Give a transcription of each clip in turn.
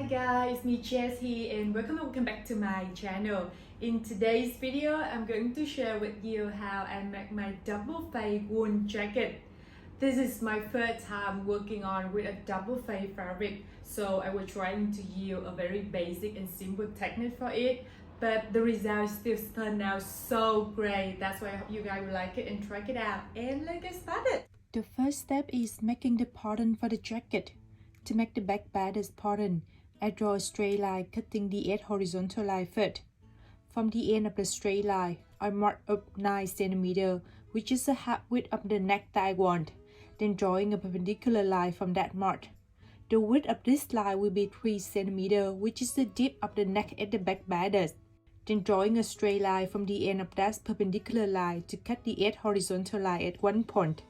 guys, it's me Jess here and welcome back to my channel. In today's video, I'm going to share with you how I make my double fade wool jacket. This is my first time working on with a double fade fabric, so I was trying to use a very basic and simple technique for it, but the results still turned out so great. That's why I hope you guys will like it and try it out. And let's get started. The first step is making the pattern for the jacket. To make the back bodice pattern, I draw a straight line cutting the edge horizontal line first. From the end of the straight line, I mark up 9 cm, which is the half width of the neck that I want, then drawing a perpendicular line from that mark. The width of this line will be 3 cm, which is the depth of the neck at the back bodice. Then drawing a straight line from the end of that perpendicular line to cut the edge horizontal line at one point.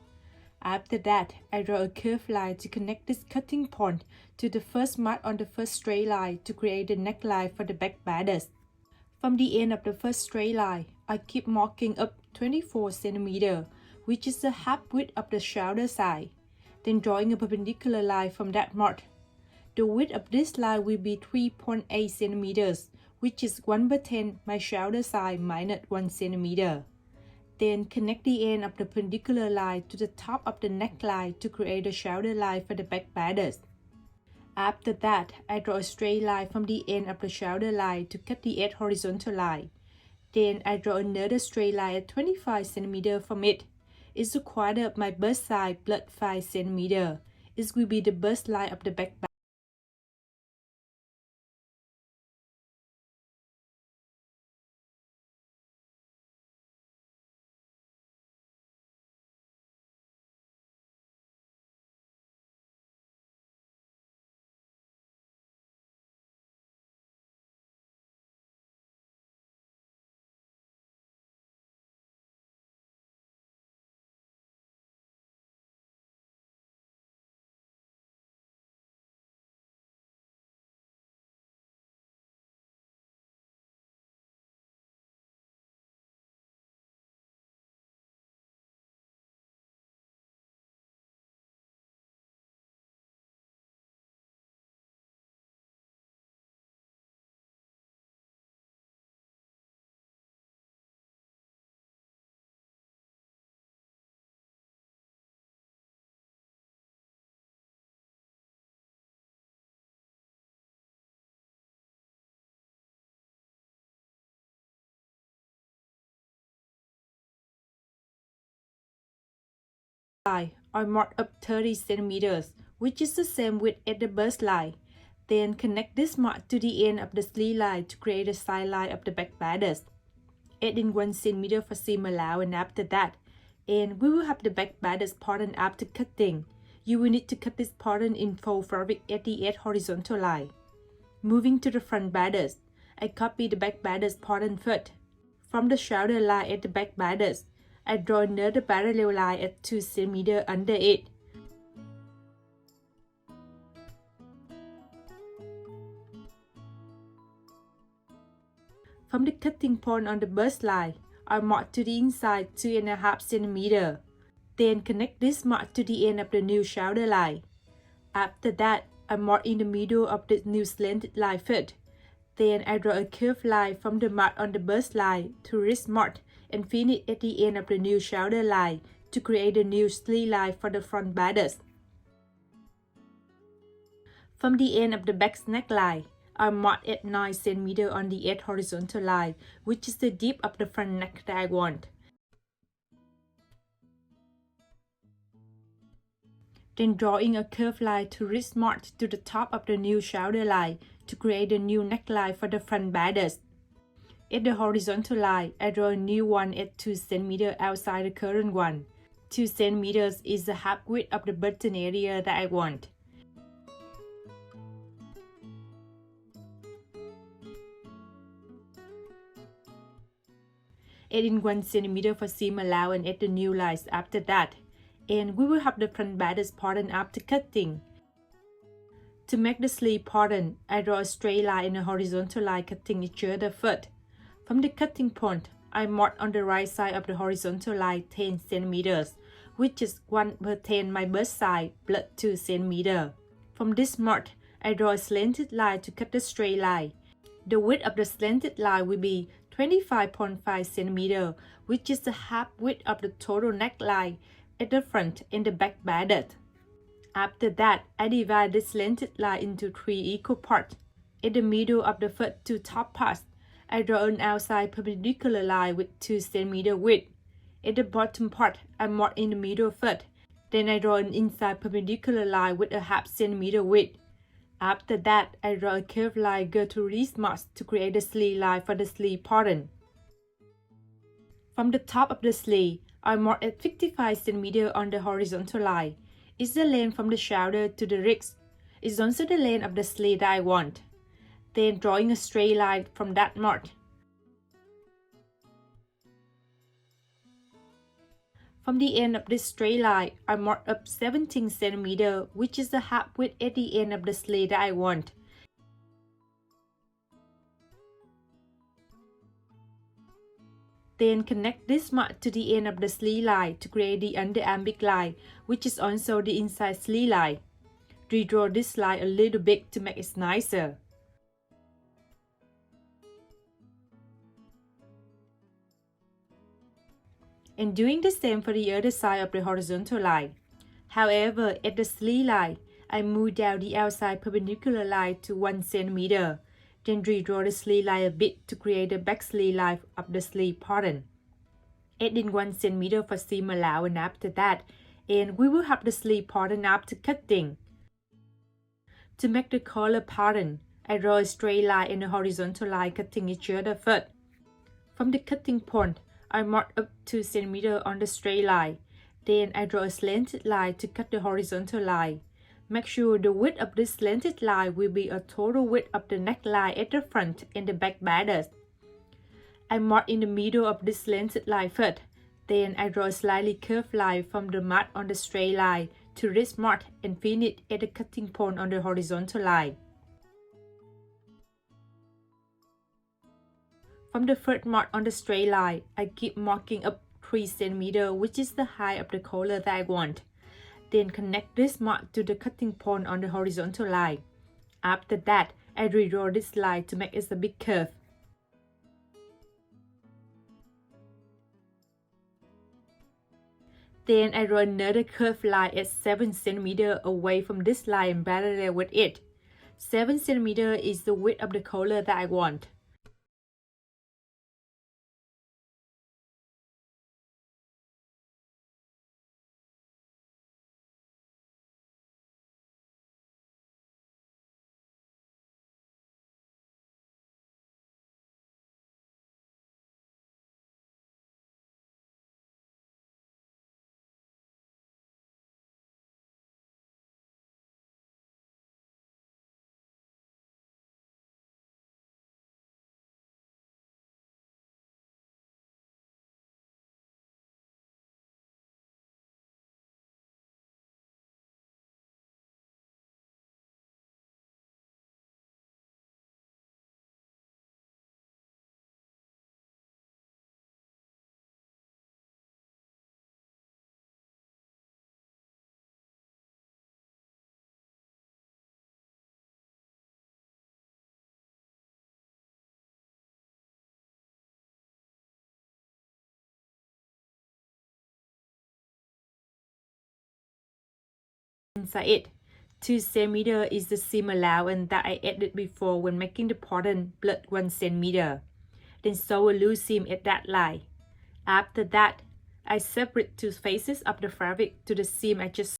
After that, I draw a curved line to connect this cutting point to the first mark on the first straight line to create the neckline for the back bodice. From the end of the first straight line, I keep marking up 24 cm, which is the half width of the shoulder side, then drawing a perpendicular line from that mark. The width of this line will be 3.8 cm, which is 1/10 my shoulder side minus 1 cm. Then connect the end of the perpendicular line to the top of the neckline to create a shoulder line for the back bodice. After that, I draw a straight line from the end of the shoulder line to cut the edge horizontal line. Then I draw another straight line at 25 cm from it. It's a quarter of my bust side plus 5 cm. It will be the bust line of the back bodice. I mark up 30 cm, which is the same width as the bust line. Then connect this mark to the end of the sleeve line to create a side line of the back bodice. Add in 1 cm for seam allowance after that, and we will have the back bodice pattern after cutting. You will need to cut this pattern in fold fabric at the edge horizontal line. Moving to the front bodice, I copy the back bodice pattern first. From the shoulder line at the back bodice, I draw another parallel line at 2 cm under it. From the cutting point on the bust line, I mark to the inside 2.5 cm. Then connect this mark to the end of the new shoulder line. After that, I mark in the middle of the new slanted line first. Then I draw a curved line from the mark on the bust line to wrist mark and finish at the end of the new shoulder line to create a new sleeve line for the front bodice. From the end of the back neckline, I mark at 9 cm on the edge horizontal line, which is the depth of the front neck that I want. Then drawing a curved line to wrist mark to the top of the new shoulder line to create a new neckline for the front bodice. At the horizontal line, I draw a new one at 2 cm outside the current one. 2 cm is the half width of the button area that I want. Add in 1 cm for seam allowance at the new lines after that, and we will have the front bodice pattern after cutting. To make the sleeve pattern, I draw a straight line and a horizontal line cutting each other first. From the cutting point, I mark on the right side of the horizontal line 10 cm, which is 1/10 my bust side plus 2 cm. From this mark, I draw a slanted line to cut the straight line. The width of the slanted line will be 25.5 cm, which is the half width of the total neckline at the front and the back bodice. After that, I divide the slanted line into 3 equal parts. In the middle of the first 2 top parts, I draw an outside perpendicular line with 2 cm width. At the bottom part, I mark in the middle first. Then I draw an inside perpendicular line with a half centimeter width. After that, I draw a curved line go to these marks to create the sleeve line for the sleeve pattern. From the top of the sleeve, I mark at 55 cm on the horizontal line. It's the length from the shoulder to the wrist. It's also the length of the sleeve that I want. Then drawing a straight line from that mark. From the end of this straight line, I mark up 17 cm, which is the half width at the end of the sleeve that I want. Then connect this mark to the end of the sleeve line to create the underarm big line, which is also the inside sleeve line. Redraw this line a little bit to make it nicer. And doing the same for the other side of the horizontal line. However, at the sleeve line, I move down the outside perpendicular line to 1 cm. Then redraw the sleeve line a bit to create the back sleeve line of the sleeve pattern. Adding 1 cm for seam allowance after that, and we will have the sleeve pattern after cutting. To make the collar pattern, I draw a straight line and a horizontal line cutting each other first. From the cutting point, I mark up 2 cm on the straight line. Then I draw a slanted line to cut the horizontal line. Make sure the width of this slanted line will be a total width of the neckline at the front and the back bodice. I mark in the middle of this slanted line first. Then I draw a slightly curved line from the mark on the straight line to this mark and finish at the cutting point on the horizontal line. From the first mark on the straight line, I keep marking up 3 cm, which is the height of the collar that I want. Then connect this mark to the cutting point on the horizontal line. After that, I redraw this line to make it a big curve. Then I draw another curved line at 7 cm away from this line and parallel with it. 7 cm is the width of the collar that I want. Inside it, 2 cm is the seam allowance that I added before when making the pattern plus 1 cm. Then sew a loose seam at that line. After that, I separate 2 faces of the fabric to the seam I just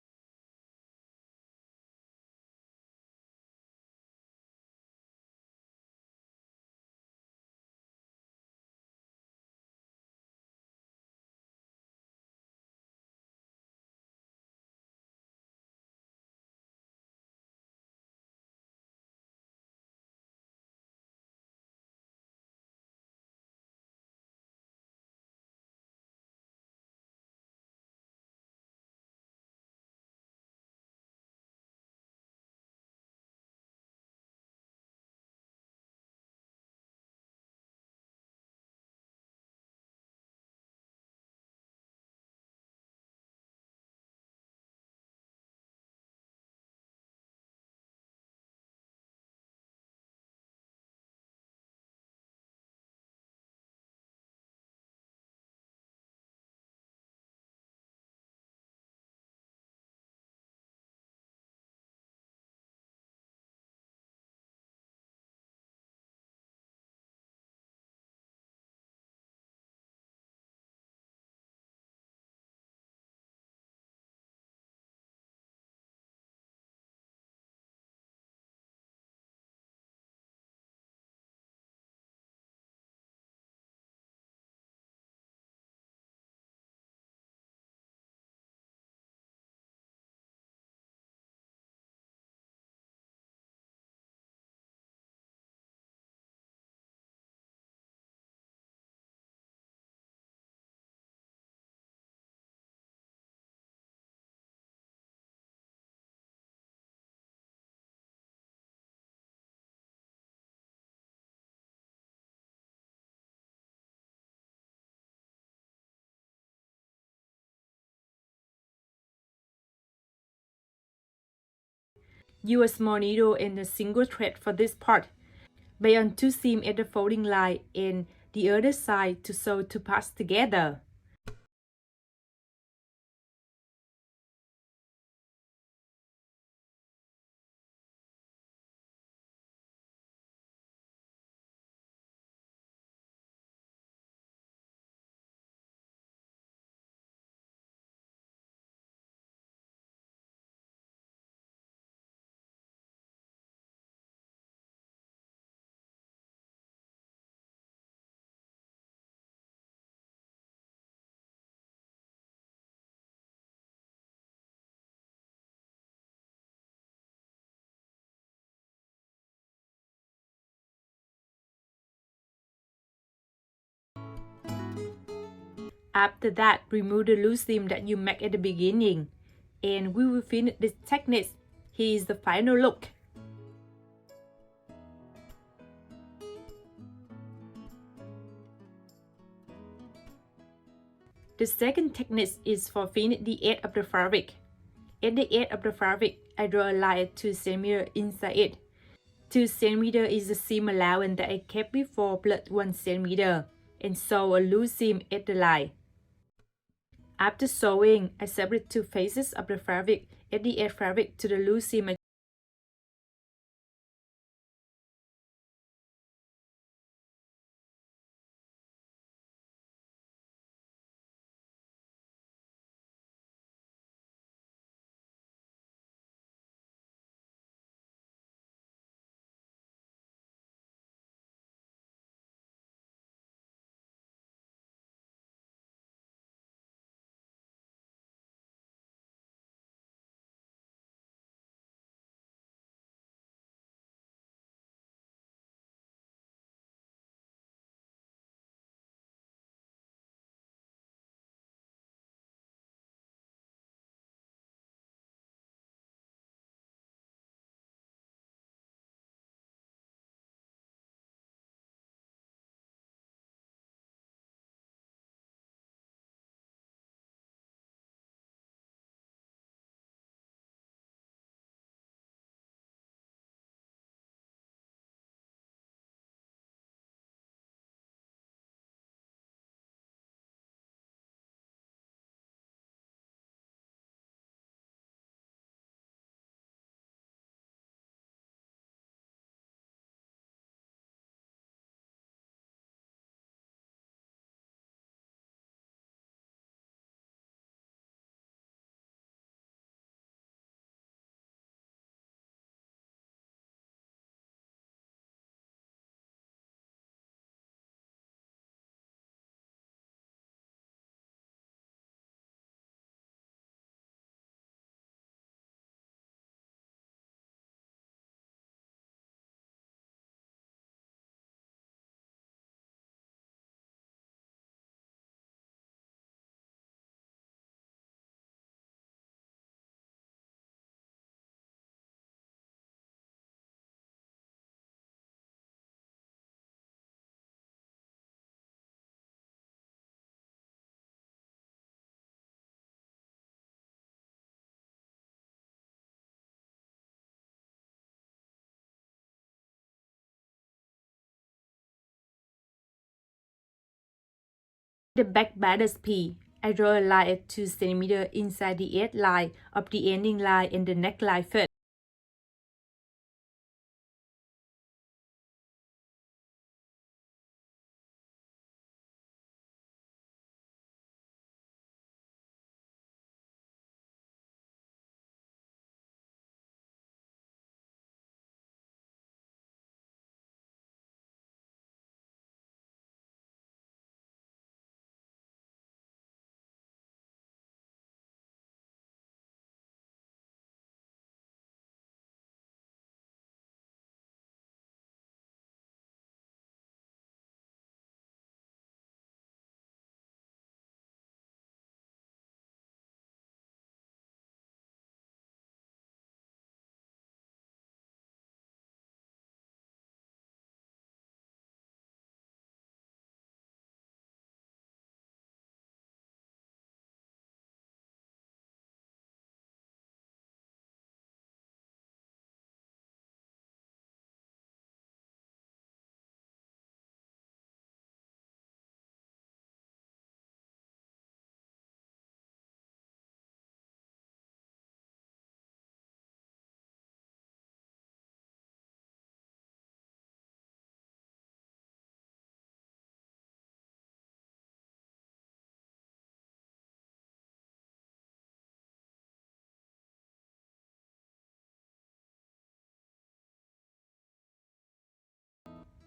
Use a small needle and a single thread for this part. Base on 2 seams at the folding line and the other side to sew 2 parts together. After that, remove the loose seam that you make at the beginning. And we will finish this technique. Here is the final look. The second technique is for finish the edge of the fabric. At the edge of the fabric, I draw a line at 2 cm inside it. 2 cm is the seam allowance that I kept before plus 1 cm and sew a loose seam at the line. After sewing, I separate 2 faces of the fabric at the edge fabric to the loose seam. The back bodice piece, I draw a line at 2 cm inside the edge line of the ending line and the neckline first.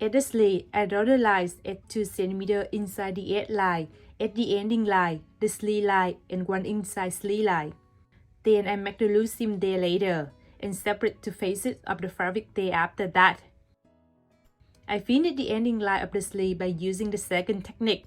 At the sleeve, I draw the lines at 2 cm inside the edge line, at the ending line, the sleeve line, and one inside sleeve line. Then I make the loose seam day later, and separate two faces of the fabric day after that. I finish the ending line of the sleeve by using the second technique.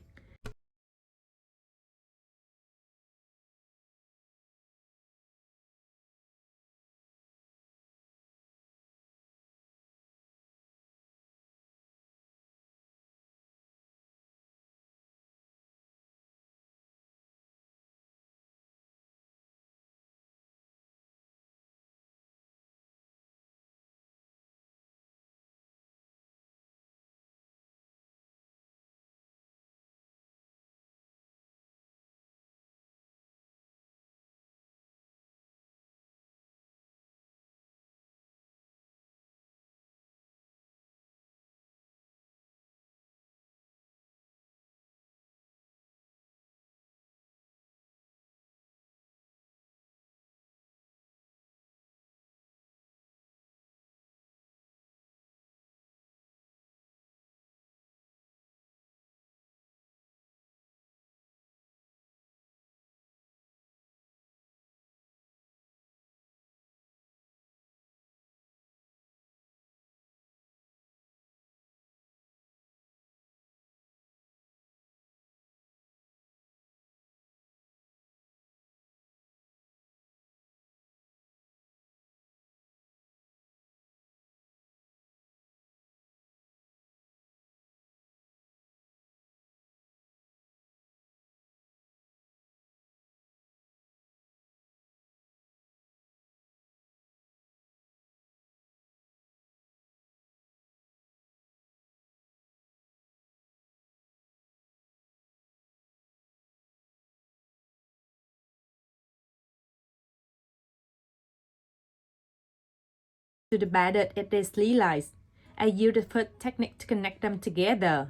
To the batted at the sleeve lines, I use the first technique to connect them together.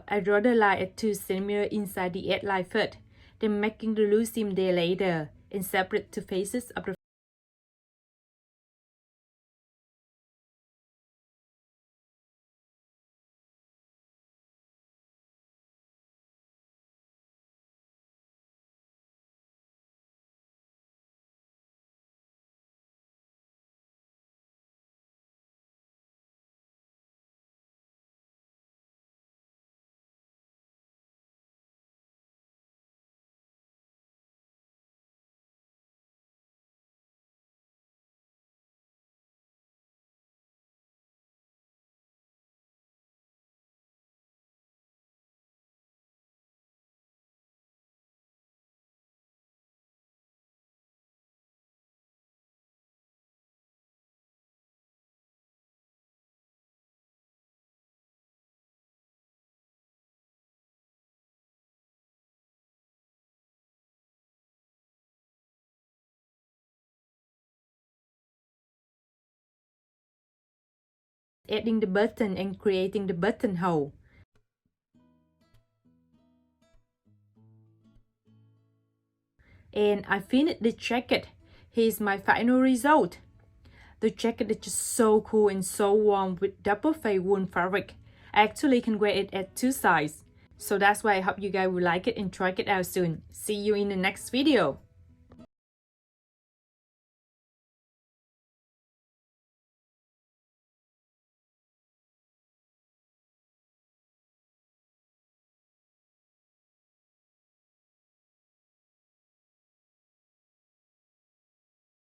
I draw the line at 2 cm inside the edge line first, then making the loose seam day later, and separate two faces of the adding the button and creating the buttonhole. And I finished the jacket. Here's my final result. The jacket is just so cool and so warm with double fade wool fabric. I actually can wear it at 2 sizes. So that's why I hope you guys will like it and try it out soon. See you in the next video.